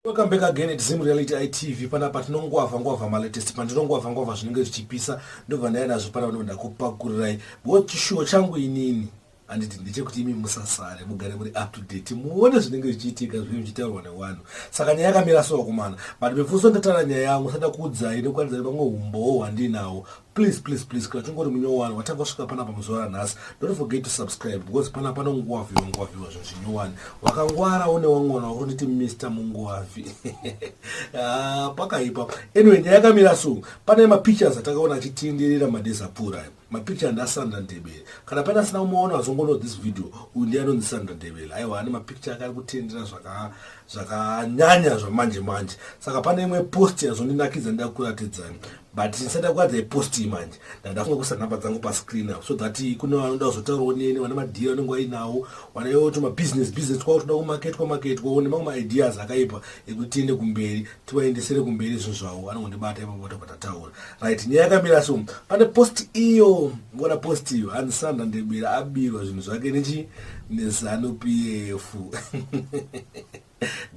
Welcome back again at Zim Reality ITV. Panapa tinongwavha malatest pandinongwavha zvinenge zvichipisa ndobva ndaya nazvo panapa ndakupakururai but chishuwo changu inini handiti ndechekuti imi musasare mugare muri up to date muone zvinenge zvichiitika zviri zvichitaurwa nevanhu. Saka nyaya yakamira so kumana but before ndataura nyaya yangu sanda kuudzai nekuratidza vamwe umbowo hwandinawo. Please kana chingori munyowani watanga kusvika panapa muzuva ranhasi, don't forget to subscribe because panapa panongwavhiwa zvinhu zvinyowani. Wakangwara une wamwana wakunditi Mr. Mungwavi. Pakaipa. Anyway, nyaya yakamira so pane mapictures atakaona achitenderera madesi apfuura. Mapicture ndasanda Ndebele. Kana pana sina umaona wazongoona this video, uyu ndiye anonzi Sandra Ndebele. Aiwa ane mapicture akari kutendera zvakanyanya zvamanje manje. Saka pane imwe post yazondinakidza ndakuratidzani. But ndisada kuadza post manje ndafunga kuisa nhamba dzangu pascreen so that kune vanoda kuzotaurawo neni vane madhira anenge ainawo vanayo kuti business kwavo toda kumarket kwavo nemamwe maideas akaipa ekuti tiende kumberi tivaendesere kumberi zvinhu zvavo anongondibata ipapo patataura right. Nyaya yakamira so pane post iyo ngona post iyo hanzi Sandra Ndebele abirwa zvinhu zvake neZANU-PF.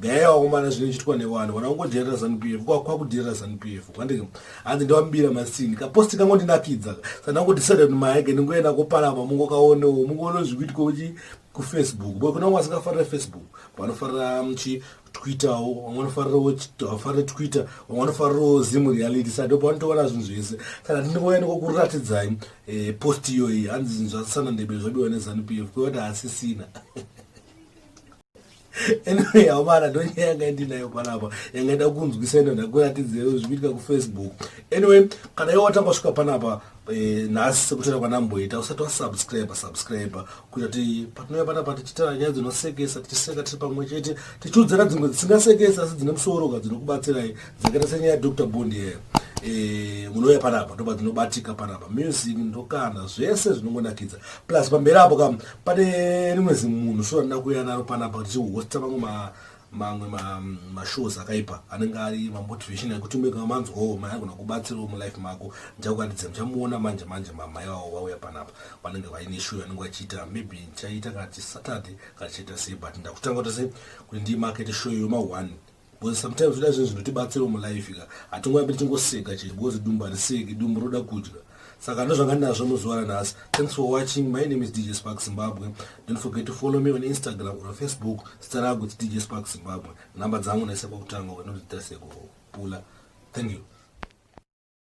Gaya wakomana zvinochitwa nevanhu vanongodherera ZANU-PF kwakudherera ZANU-PF kwandike hanzi ndawambira masini kaposti kangondinakidza sandangodecide kuti maeke ndingoenda kopanapa mungokaonewo mungoona zvikuitwa uchi kufacebook boy kuna vamwe vasingafarira Facebook vanofarira Twitterwo vamwe vanofarira Twitter vamwe vanofarirawo Zim Reality saka ndipo vanotoona zvinhu zvese saka ndingoenda kokuratidzai post iyoyi hanzi Sandra Ndebele zvabiwa neZANU-PF kwekuti hasisina. Anyway, amana ndonyaya yanga ndinayo panapa yangaida kunzwisa ino ndakuratidzewo zvikuitika kufacebook. Anyway, kana iwe watanga kusvika panapa nhasi sekutaura kwanamboita usati wasubscribe kuita kuti patinouya panapa tichitaura nyaya dzinosekesa tichiseka tiri pamwe chete tichiudzana dzimwe dzisingasekesa asi dzine musoroka dzinokubatsirai dzakaita senyaya yaDr Bondi munouya panapa ndoba dzinobatika panapa music ndokana zvese zvinongonakidza plus pamberi apo kam pane rimwe zimunhu so ndinoda kuuya naro panapa tichihosta mamwe mashows akaipa anenge ari mamotivation ekuti umwe manzwawo mai agona kubatsirawo mulife mako ndichakuratidza muchamuona manje mamai wavo vauya panapa vanenge vaine show yanenge vachiita maybe chaita kana Saturday kana chaita sei but ndakutanga kuti sei kuti ndimakete show yoma1 because sometimes zvoda zvinhu zvinotibatsirawo mulife hatingoyambi tingoseka chete because dumbu hariseki dumbu roda kudya. Saka ndozvanga ndinazvo muzuva ranhasi. Thanks for watching. My name is DJ Spark Zimbabwe. Don't forget to follow me on Instagram or on Facebook. Zita rangu it's DJ Spark Zimbabwe. Namba dzangu naisa kwakutanga unotita sekupula. Thank you.